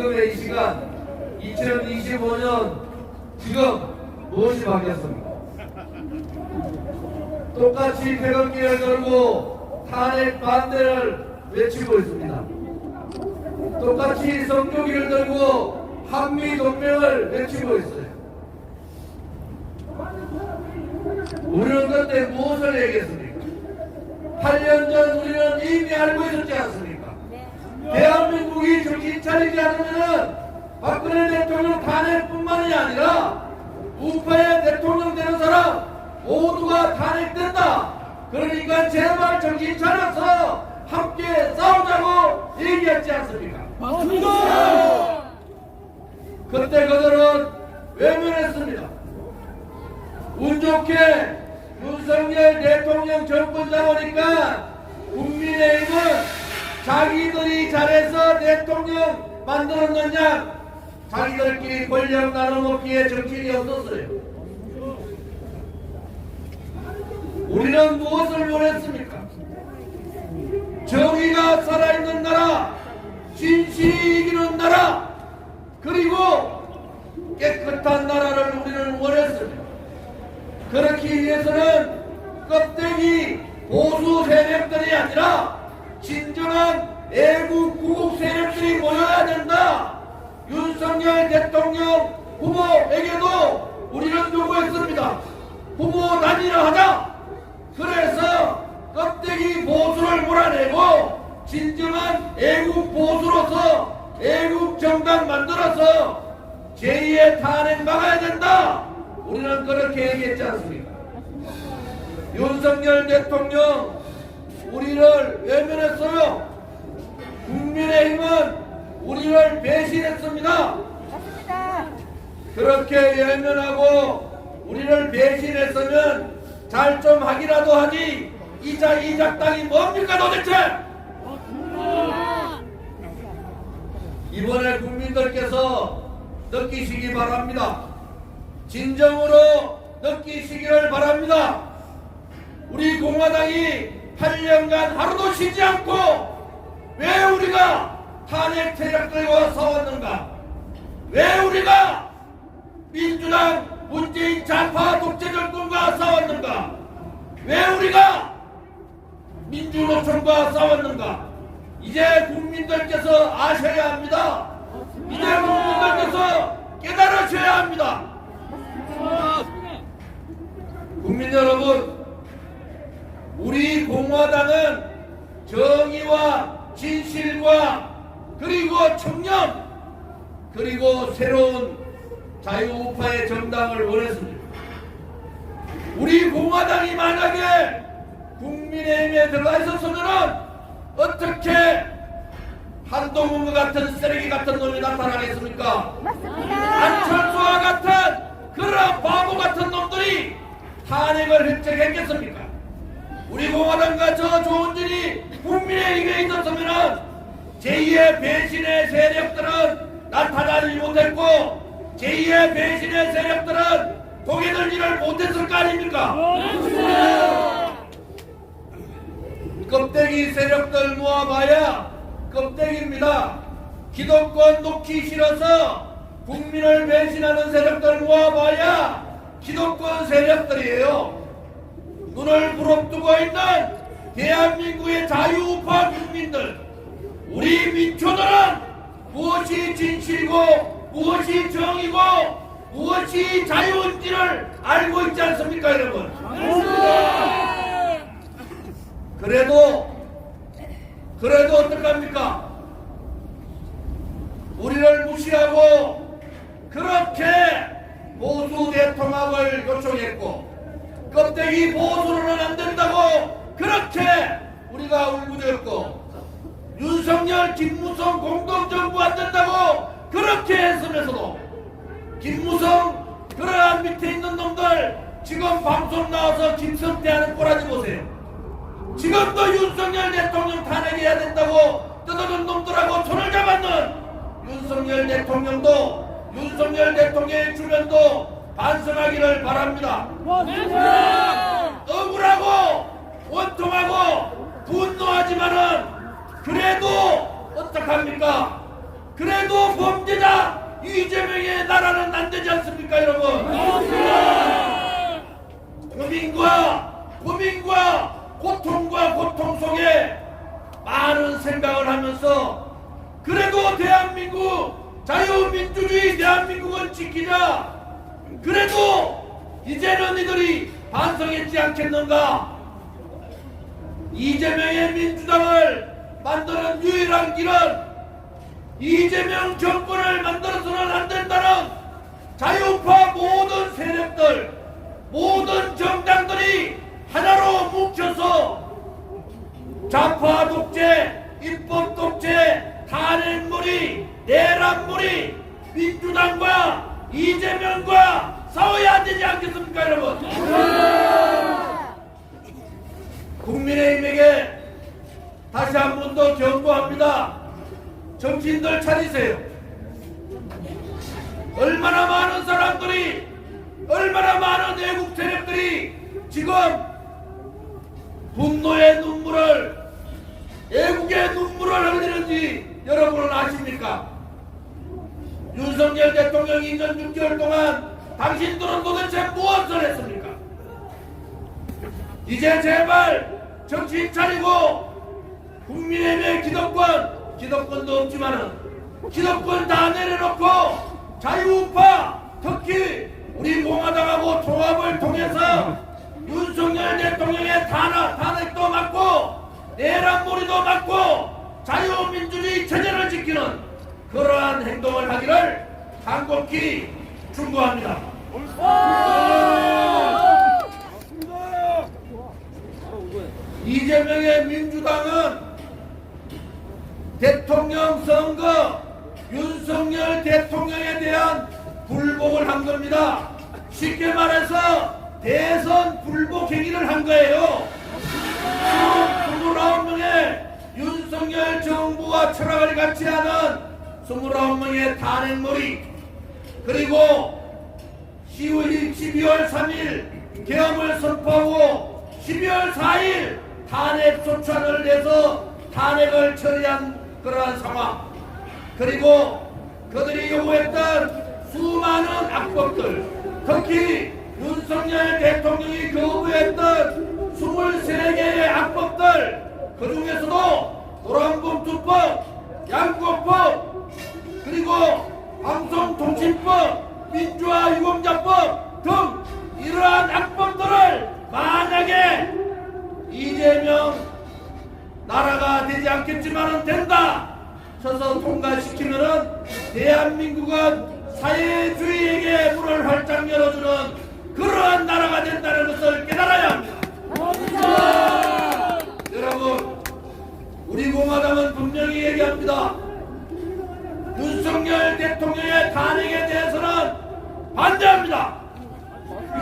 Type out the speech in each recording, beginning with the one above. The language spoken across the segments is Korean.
지금의 이 시간 2025년 지금 무엇이 바뀌었습니까? 똑같이 태극기를 들고 탄핵 반대를 외치고 있습니다. 똑같이 성조기를 들고 한미동맹을 외치고 있어요. 우리는 그때 무엇을 얘기했습니까? 8년 전 우리는 이미 알고 있었지 않습니까? 대한민국이 정신 차리지 않으면 박근혜 대통령 탄핵뿐만이 아니라 우파의 대통령 되는 사람 모두가 탄핵된다. 그러니까 제발 정신 차려서 함께 싸우자고 얘기했지 않습니까? 맞습니다. 그때 그들은 외면했습니다. 운 좋게 윤석열 대통령 정권 잡으니까 국민의힘은 자기들이 잘해서 대통령 만들었느냐, 자기들끼리 권력 나눠먹기에 정신이 없었어요. 우리는 무엇을 원했습니까? 정의가 살아있는 나라, 진실이 이기는 나라, 그리고 깨끗한 나라를 우리는 원했습니다. 그렇기 위해서는 껍데기 보수 세력들이 아니라 진정한 애국 구국 세력들이 모여야 된다. 윤석열 대통령 후보에게도 우리는 요구했습니다. 후보 단일화하자. 그래서 껍데기 보수를 몰아내고 진정한 애국 보수로서 애국 정당 만들어서 제2의 탄핵 막아야 된다. 우리는 그렇게 얘기했지 않습니까? 윤석열 대통령 우리를 외면했어요. 국민의힘은 우리를 배신했습니다. 그렇게 외면하고 우리를 배신했으면 잘 좀 하기라도 하지 이 작당이 뭡니까 도대체? 이번에 국민들께서 느끼시기 바랍니다. 진정으로 느끼시기를 바랍니다. 우리 공화당이 8년간 하루도 쉬지 않고 왜 우리가 탄핵 세력들과 싸웠는가? 왜 우리가 민주당 문재인 좌파 독재 정권과 싸웠는가? 왜 우리가 민주노총과 싸웠는가? 이제 국민들께서 아셔야 합니다. 이제 국민들께서 깨달으셔야 합니다. 국민 여러분, 우리 공화당은 정의와 진실과 그리고 청년 그리고 새로운 자유우파의 정당을 원했습니다. 우리 공화당이 만약에 국민의힘에 들어가 있었으면 어떻게 한동훈과 같은 쓰레기 같은 놈이 나타나겠습니까? 안철수와 같은 그런 바보 같은 놈들이 탄핵을 획책했겠습니까? 우리 공화당과 저 조은진이 국민의힘에 있었으면 제2의 배신의 세력들은 나타나지 못했고 제2의 배신의 세력들은 고개들 일을 못했을 거 아닙니까? 껍데기 세력들 모아봐야 껍데기입니다. 기득권 놓기 싫어서 국민을 배신하는 세력들 모아봐야 기득권 세력들이에요. 눈을 부릅뜨고 있는 대한민국의 자유우파 국민들, 우리 민초들은 무엇이 진실이고 무엇이 정의고 무엇이 자유인지를 알고 있지 않습니까, 여러분? 그래도 어떡합니까? 우리를 무시하고 그렇게 보수 대통합을 요청했고 껍데기 보수로는 안 된다고 그렇게 우리가 울부짖었고 윤석열 김무성 공동정부 안 된다고 그렇게 했으면서도 김무성 그러한 밑에 있는 놈들 지금 방송 나와서 김성태하는 꼬라지 보세요. 지금도 윤석열 대통령 탄핵해야 된다고 뜯어준 놈들하고 손을 잡았는 윤석열 대통령도 윤석열 대통령의 주변도 반성하기를 바랍니다. 억울하고 원통하고 분노하지만은 그래도 어떡합니까? 그래도 범죄자 이재명의 나라는 안 되지 않습니까, 여러분? 고민과 고통과 고통 속에 많은 생각을 하면서 그래도 대한민국 자유민주주의 대한민국은 지키자. 그래도 이제는 이들이 반성했지 않겠는가? 이재명의 민주당을 만드는 유일한 길은 이재명 정권을 만들어서는 안 된다는 자유파 모든 세력들, 모든 정당들이 하나로 뭉쳐서 좌파 독재, 입법 독재, 탄핵물이, 내란물이 민주당과 이재명과 싸워야 되지 않겠습니까, 여러분? 국민의힘에게 다시 한 번 더 경고합니다. 정신들 차리세요. 얼마나 많은 사람들이, 얼마나 많은 애국 세력들이 지금 분노의 눈물을, 애국의 눈물을 흘리는지 여러분은 아십니까? 윤석열 대통령이 2년 6개월 동안 당신들은 도대체 무엇을 했습니까? 이제 제발 정신 차리고 국민의힘의 기득권도 없지만은 기득권 다 내려놓고 자유우파, 특히 우리 공화당하고 통합을 통해서 윤석열 대통령의 탄핵도 막고 내란몰이도 막고 자유민주주의 체제를 지키는 그러한 행동을 하기를 간곡히 충고합니다. 이재명의 민주당은 대통령 선거 윤석열 대통령에 대한 불복을 한 겁니다. 쉽게 말해서 대선 불복 행위를 한 거예요. 29명의 윤석열 정부와 철학을 같이 하는 29명의 탄핵몰이, 그리고 12월 3일 계엄을 선포하고 12월 4일 탄핵 소추안을 내서 탄핵을 처리한 그러한 상황, 그리고 그들이 요구했던 수많은 악법들, 특히 윤석열 대통령이 거부했던 23개의 악법들, 그 중에서도 노란봉투법, 양국법, 그리고 방송통신법, 민주화 유공자법 등 이러한 악법들을 만약에 이재명 나라가 되지 않겠지만은 된다 쳐서 통과시키면은 대한민국은 사회주의에게 문을 활짝 열어주는 그러한 나라가 된다는 것을 깨달아야 합니다. 여러분, 우리 공화당은 분명히 얘기합니다. 윤석열 대통령의 탄핵에 대해서는 반대합니다.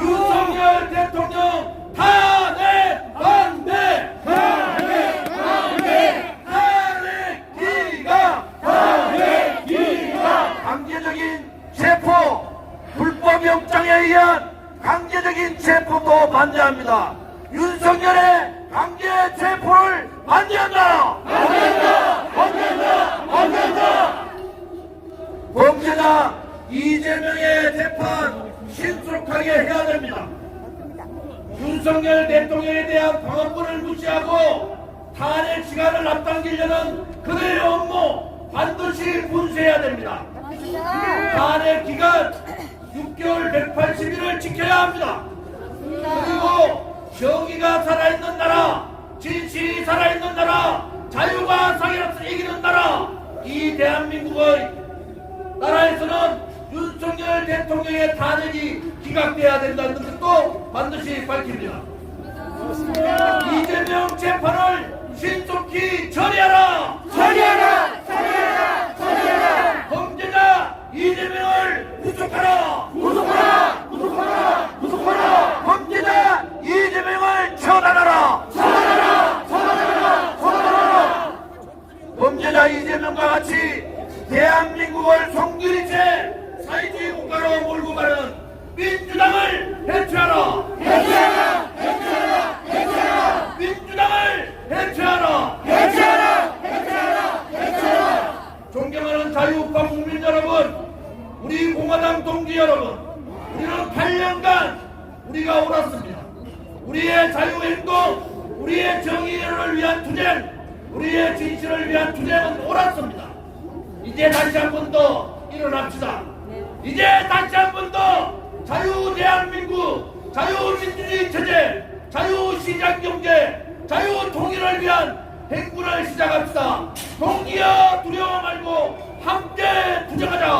윤석열 대통령 탄핵 반대! 탄핵 반대! 탄핵 기각! 강제적인 체포, 불법영장에 의한 강제적인 체포도 반대합니다. 윤석열의 강제 체포를 반대한다! 반대한다! 범죄자 이재명의 재판 신속하게 해야 됩니다. 윤석열 대통령에 대한 방어권을 무시하고 탄핵 시간을 앞당기려는 그들의 업무 반드시 분쇄해야 됩니다. 탄핵 기간 6개월 180일을 지켜야 합니다. 그리고 정의가 살아있는 나라, 진실이 살아있는 나라, 자유가 상해서 이기는 나라, 이 대한민국의 나라에서는 윤석열 대통령의 탄핵이 기각돼야 된다는 것도 반드시 밝힙니다. 이재명 재판을 신속히 처리하라! 범죄자 이재명을 구속하라! 범죄자 이재명을 처단하라! 범죄자 이재명과 같이 대한민국을 송두리째 사회주의 국가로 몰고 가는 민주당을 해체하라! 민주당을 해체하라! 존경하는 자유우파 국민 여러분, 우리 공화당 동지 여러분, 우리는 8년간 우리가 옳았습니다. 우리의 자유행동, 우리의 정의를 위한 투쟁, 우리의 진실을 위한 투쟁은 옳았습니다. 이제 다시 한 번 더 일어납시다. 이제 다시 한 번 더 자유대한민국, 자유민주주의 체제, 자유시장경제, 자유통일을 위한 행군을 시작합시다. 동기여 두려워 말고 함께 투쟁하자.